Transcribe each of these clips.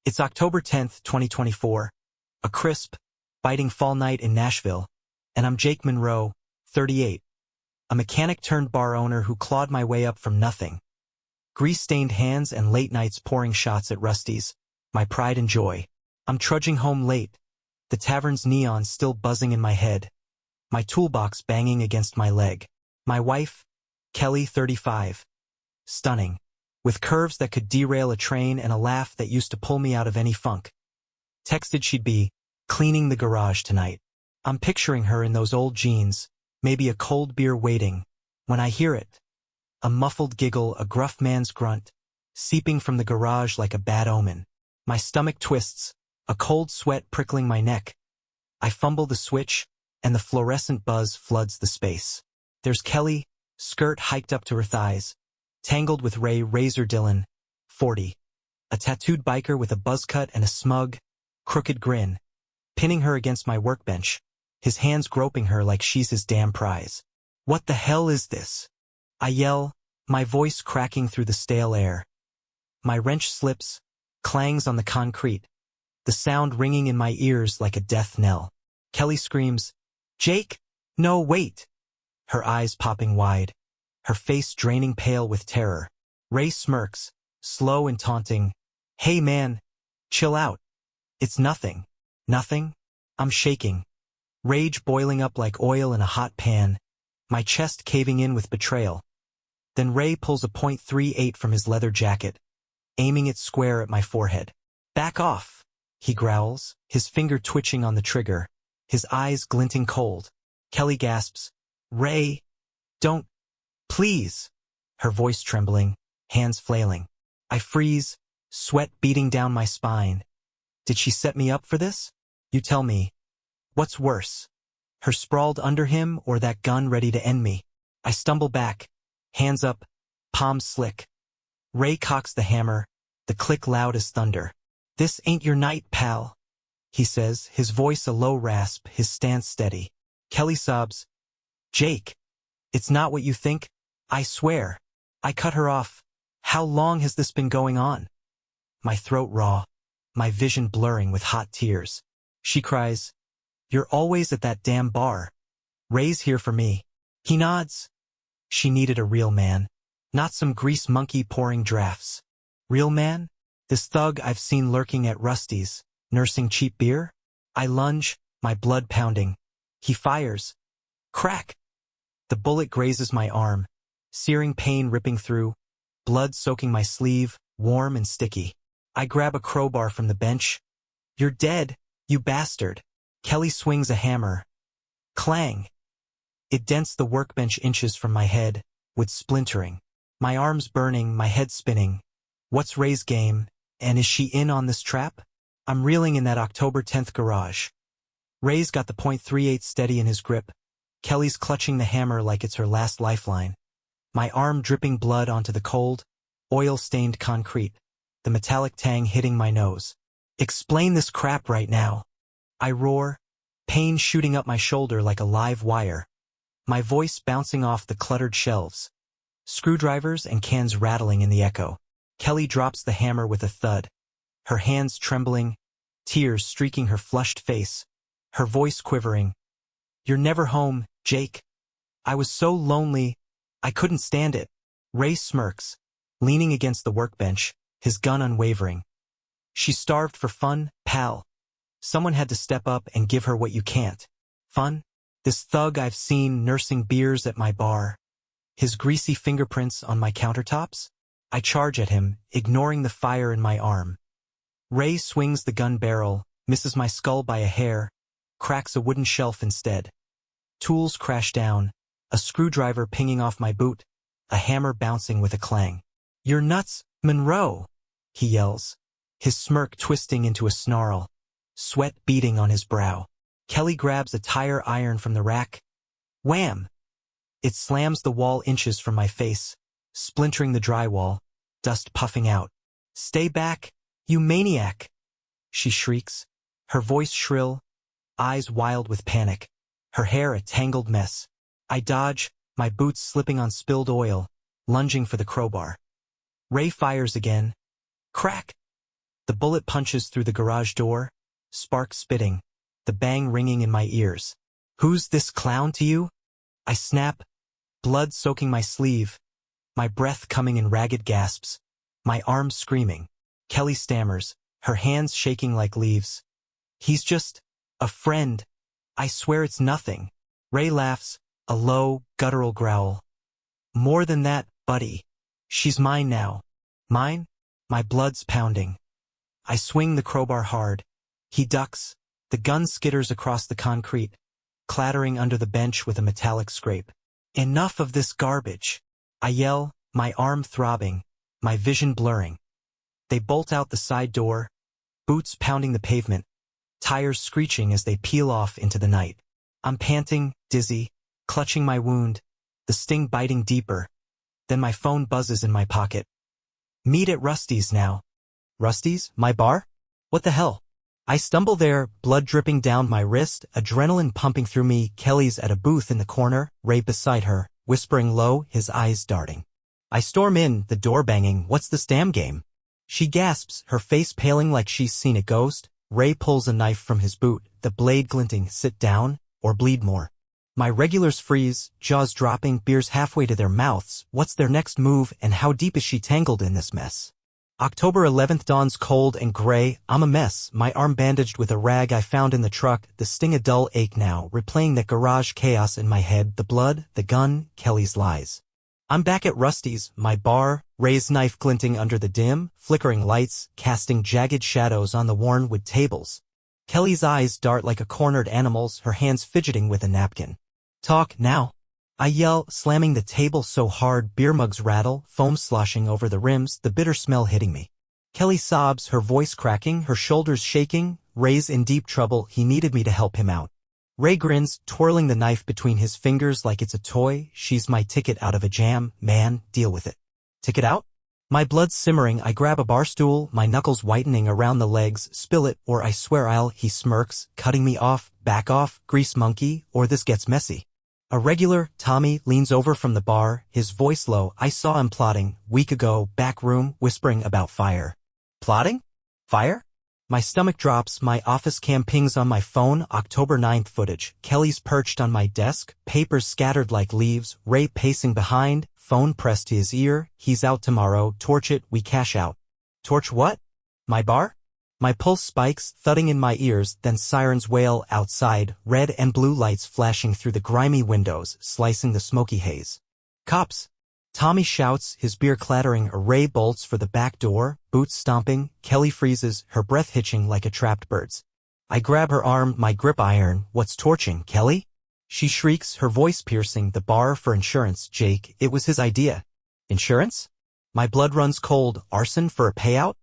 It's October 10th, 2024, a crisp, biting fall night in Nashville, and I'm Jake Monroe, 38, a mechanic-turned-bar owner who clawed my way up from nothing. Grease-stained hands and late nights pouring shots at Rusty's, my pride and joy. I'm trudging home late, the tavern's neon still buzzing in my head, my toolbox banging against my leg. My wife, Kelly, 35, stunning, with curves that could derail a train and a laugh that used to pull me out of any funk. Texted she'd be cleaning the garage tonight. I'm picturing her in those old jeans, maybe a cold beer waiting, when I hear it. A muffled giggle, a gruff man's grunt, seeping from the garage like a bad omen. My stomach twists, a cold sweat prickling my neck. I fumble the switch, and the fluorescent buzz floods the space. There's Kelly, skirt hiked up to her thighs, tangled with Ray Razor Dillon, 40, a tattooed biker with a buzz cut and a smug, crooked grin, pinning her against my workbench, his hands groping her like she's his damn prize. What the hell is this? I yell, my voice cracking through the stale air. My wrench slips, clangs on the concrete, the sound ringing in my ears like a death knell. Kelly screams, "Jake, no, wait!" Her eyes popping wide, her face draining pale with terror. Ray smirks, slow and taunting, "Hey man, chill out. It's nothing." Nothing? I'm shaking, rage boiling up like oil in a hot pan, my chest caving in with betrayal. Then Ray pulls a .38 from his leather jacket, aiming it square at my forehead. "Back off," he growls, his finger twitching on the trigger, his eyes glinting cold. Kelly gasps, "Ray, don't, please," her voice trembling, hands flailing. I freeze, sweat beating down my spine. Did she set me up for this? You tell me. What's worse? Her sprawled under him or that gun ready to end me? I stumble back, hands up, palms slick. Ray cocks the hammer, the click loud as thunder. "This ain't your night, pal," he says, his voice a low rasp, his stance steady. Kelly sobs, "Jake, it's not what you think, I swear." I cut her off. "How long has this been going on?" My throat raw, my vision blurring with hot tears. She cries, "You're always at that damn bar. Ray's here for me." He nods. She needed a real man, not some grease monkey pouring drafts. Real man? This thug I've seen lurking at Rusty's, nursing cheap beer? I lunge, my blood pounding. He fires. Crack! The bullet grazes my arm, searing pain ripping through, blood soaking my sleeve, warm and sticky. I grab a crowbar from the bench. "You're dead, you bastard." Kelly swings a hammer. Clang! It dents the workbench inches from my head, with splintering. My arms burning, my head spinning. What's Ray's game, and is she in on this trap? I'm reeling in that October 10th garage. Ray's got the .38 steady in his grip. Kelly's clutching the hammer like it's her last lifeline. My arm dripping blood onto the cold, oil-stained concrete, the metallic tang hitting my nose. "Explain this crap right now." I roar, pain shooting up my shoulder like a live wire, my voice bouncing off the cluttered shelves, screwdrivers and cans rattling in the echo. Kelly drops the hammer with a thud, her hands trembling, tears streaking her flushed face, her voice quivering. "You're never home, Jake. I was so lonely, I couldn't stand it." Ray smirks, leaning against the workbench, his gun unwavering. "She's starved for fun, pal. Someone had to step up and give her what you can't. Fun? This thug I've seen nursing beers at my bar. His greasy fingerprints on my countertops?" I charge at him, ignoring the fire in my arm. Ray swings the gun barrel, misses my skull by a hair, cracks a wooden shelf instead. Tools crash down, a screwdriver pinging off my boot, a hammer bouncing with a clang. "You're nuts, Monroe!" he yells, his smirk twisting into a snarl, sweat beading on his brow. Kelly grabs a tire iron from the rack. Wham! It slams the wall inches from my face, splintering the drywall, dust puffing out. "Stay back, you maniac!" she shrieks, her voice shrill, eyes wild with panic, her hair a tangled mess. I dodge, my boots slipping on spilled oil, lunging for the crowbar. Ray fires again. Crack! The bullet punches through the garage door, sparks spitting, the bang ringing in my ears. Who's this clown to you? I snap, blood soaking my sleeve, my breath coming in ragged gasps, my arms screaming. Kelly stammers, her hands shaking like leaves. He's just a friend. I swear it's nothing. Ray laughs, a low, guttural growl. More than that, buddy. She's mine now. Mine? My blood's pounding. I swing the crowbar hard. He ducks. The gun skitters across the concrete, clattering under the bench with a metallic scrape. Enough of this garbage. I yell, my arm throbbing, my vision blurring. They bolt out the side door, boots pounding the pavement, tires screeching as they peel off into the night. I'm panting, dizzy, clutching my wound, the sting biting deeper. Then my phone buzzes in my pocket. Meet at Rusty's now. Rusty's? My bar? What the hell? I stumble there, blood dripping down my wrist, adrenaline pumping through me. Kelly's at a booth in the corner, Ray beside her, whispering low, his eyes darting. I storm in, the door banging. What's this damn game? She gasps, her face paling like she's seen a ghost. Ray pulls a knife from his boot, the blade glinting. Sit down, or bleed more. My regulars freeze, jaws dropping, beers halfway to their mouths. What's their next move, and how deep is she tangled in this mess? October 11th dawns cold and gray. I'm a mess, my arm bandaged with a rag I found in the truck, the sting a dull ache now, replaying that garage chaos in my head, the blood, the gun, Kelly's lies. I'm back at Rusty's, my bar, Ray's knife glinting under the dim, flickering lights, casting jagged shadows on the worn wood tables. Kelly's eyes dart like a cornered animal's, her hands fidgeting with a napkin. Talk now. I yell, slamming the table so hard beer mugs rattle, foam sloshing over the rims, the bitter smell hitting me. Kelly sobs, her voice cracking, her shoulders shaking. Ray's in deep trouble, he needed me to help him out. Ray grins, twirling the knife between his fingers like it's a toy. She's my ticket out of a jam, man, deal with it. Ticket out? My blood's simmering, I grab a bar stool, my knuckles whitening around the legs. Spill it, or I swear I'll. He smirks, cutting me off, back off, grease monkey, or this gets messy. A regular, Tommy, leans over from the bar, his voice low. I saw him plotting, week ago, back room, whispering about fire. Plotting? Fire? My stomach drops, my office cam pings on my phone. October 9th footage. Kelly's perched on my desk, papers scattered like leaves, Ray pacing behind, phone pressed to his ear. He's out tomorrow, torch it, we cash out. Torch what? My bar? My pulse spikes, thudding in my ears, then sirens wail outside, red and blue lights flashing through the grimy windows, slicing the smoky haze. Cops! Tommy shouts, his beer clattering. Ray bolts for the back door, boots stomping. Kelly freezes, her breath hitching like a trapped bird's. I grab her arm, my grip iron. What's torching, Kelly? She shrieks, her voice piercing. The bar for insurance, Jake, it was his idea. Insurance? My blood runs cold. Arson for a payout?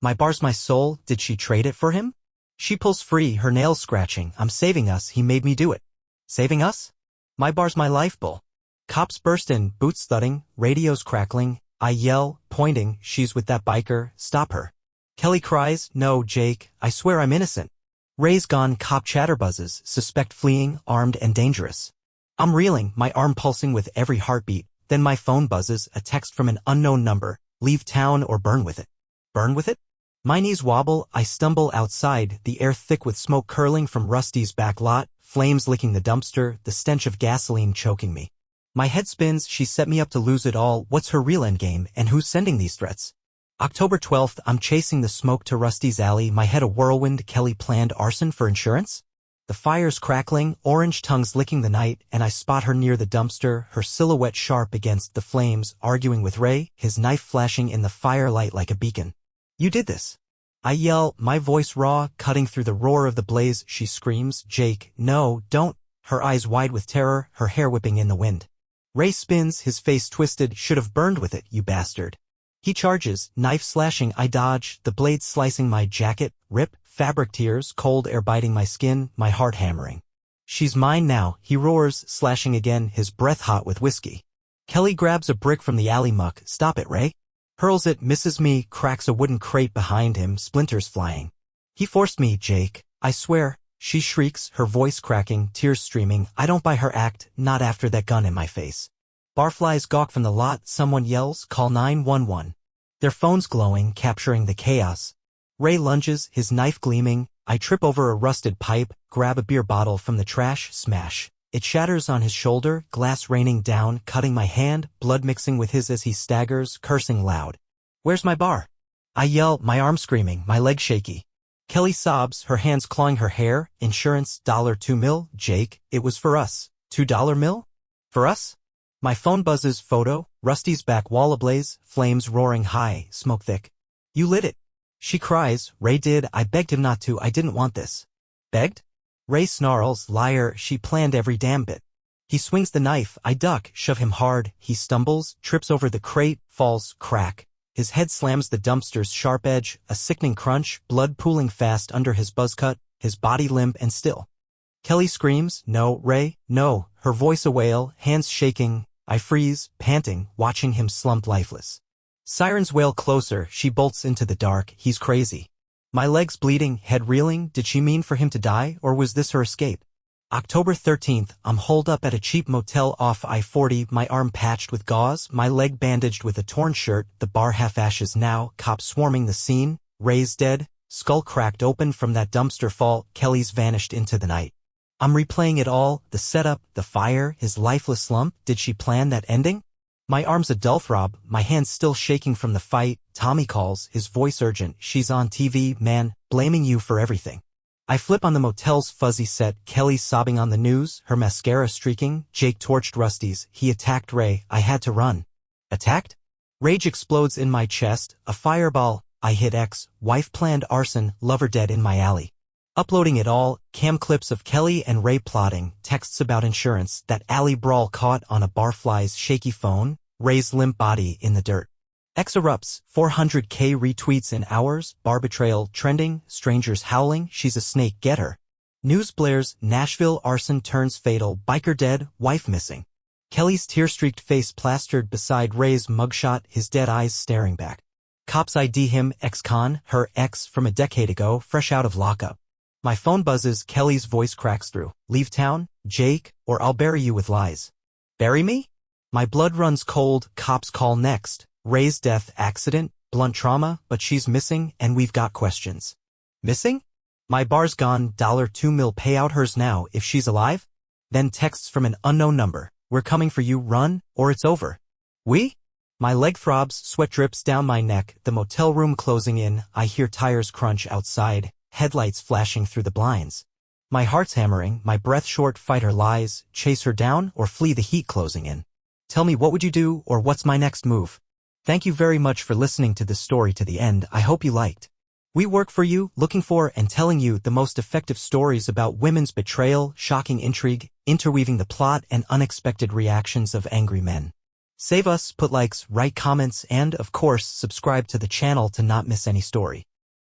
My bar's my soul, did she trade it for him? She pulls free, her nails scratching. I'm saving us, he made me do it. Saving us? My bar's my life, bull. Cops burst in, boots thudding, radios crackling. I yell, pointing, she's with that biker, stop her. Kelly cries, no, Jake, I swear I'm innocent. Ray's gone, cop chatter buzzes, suspect fleeing, armed and dangerous. I'm reeling, my arm pulsing with every heartbeat. Then my phone buzzes, a text from an unknown number, leave town or burn with it. Burn with it? My knees wobble, I stumble outside, the air thick with smoke curling from Rusty's back lot, flames licking the dumpster, the stench of gasoline choking me. My head spins, she set me up to lose it all. What's her real endgame, and who's sending these threats? October 12th, I'm chasing the smoke to Rusty's alley, my head a whirlwind. Kelly planned arson for insurance? The fire's crackling, orange tongues licking the night, and I spot her near the dumpster, her silhouette sharp against the flames, arguing with Ray, his knife flashing in the firelight like a beacon. You did this. I yell, my voice raw, cutting through the roar of the blaze. She screams, Jake, no, don't. Her eyes wide with terror, her hair whipping in the wind. Ray spins, his face twisted. Should have burned with it, you bastard. He charges, knife slashing. I dodge, the blade slicing my jacket. Rip, fabric tears, cold air biting my skin, my heart hammering. She's mine now, he roars, slashing again, his breath hot with whiskey. Kelly grabs a brick from the alley muck. Stop it, Ray. Hurls it, misses me, cracks a wooden crate behind him, splinters flying. He forced me, Jake. I swear. She shrieks, her voice cracking, tears streaming. I don't buy her act, not after that gun in my face. Barflies gawk from the lot, someone yells, call 911. Their phones glowing, capturing the chaos. Ray lunges, his knife gleaming. I trip over a rusted pipe, grab a beer bottle from the trash, smash. It shatters on his shoulder, glass raining down, cutting my hand, blood mixing with his as he staggers, cursing loud. Where's my bar? I yell, my arm screaming, my leg shaky. Kelly sobs, her hands clawing her hair. Insurance, $2 mil. Jake, it was for us. $2 mil? For us? My phone buzzes, photo, Rusty's back wall ablaze, flames roaring high, smoke thick. You lit it. She cries, Ray did, I begged him not to, I didn't want this. Begged? Ray snarls, liar, she planned every damn bit. He swings the knife, I duck, shove him hard, he stumbles, trips over the crate, falls, crack. His head slams the dumpster's sharp edge, a sickening crunch, blood pooling fast under his buzzcut, his body limp and still. Kelly screams, no, Ray, no, her voice a wail, hands shaking. I freeze, panting, watching him slump lifeless. Sirens wail closer, she bolts into the dark, he's crazy. My legs bleeding, head reeling, did she mean for him to die, or was this her escape? October 13th, I'm holed up at a cheap motel off I-40, my arm patched with gauze, my leg bandaged with a torn shirt, the bar half ashes now, cops swarming the scene, Ray's dead, skull cracked open from that dumpster fall, Kelly's vanished into the night. I'm replaying it all, the setup, the fire, his lifeless slump, did she plan that ending? My arm's a dull throb, my hands still shaking from the fight, Tommy calls, his voice urgent, she's on TV, man, blaming you for everything. I flip on the motel's fuzzy set, Kelly sobbing on the news, her mascara streaking, Jake torched Rusty's, he attacked Ray, I had to run. Attacked? Rage explodes in my chest, a fireball, I hit X, wife planned arson, lover dead in my alley. Uploading it all, cam clips of Kelly and Ray plotting, texts about insurance, that alley brawl caught on a barfly's shaky phone, Ray's limp body in the dirt. X erupts, 400K retweets in hours, bar betrayal trending, strangers howling, she's a snake, get her. News blares, Nashville arson turns fatal, biker dead, wife missing. Kelly's tear-streaked face plastered beside Ray's mugshot, his dead eyes staring back. Cops ID him, ex-con, her ex from a decade ago, fresh out of lockup. My phone buzzes, Kelly's voice cracks through. Leave town, Jake, or I'll bury you with lies. Bury me? My blood runs cold, cops call next. Ray's death, accident, blunt trauma, but she's missing and we've got questions. Missing? My bar's gone, $2 mil payout hers now if she's alive? Then texts from an unknown number. We're coming for you, run, or it's over. We? My leg throbs, sweat drips down my neck, the motel room closing in, I hear tires crunch outside, headlights flashing through the blinds. My heart's hammering, my breath short, fight her lies, chase her down, or flee the heat closing in. Tell me what would you do, or what's my next move? Thank you very much for listening to this story to the end, I hope you liked. We work for you, looking for and telling you the most effective stories about women's betrayal, shocking intrigue, interweaving the plot and unexpected reactions of angry men. Save us, put likes, write comments, and, of course, subscribe to the channel to not miss any story.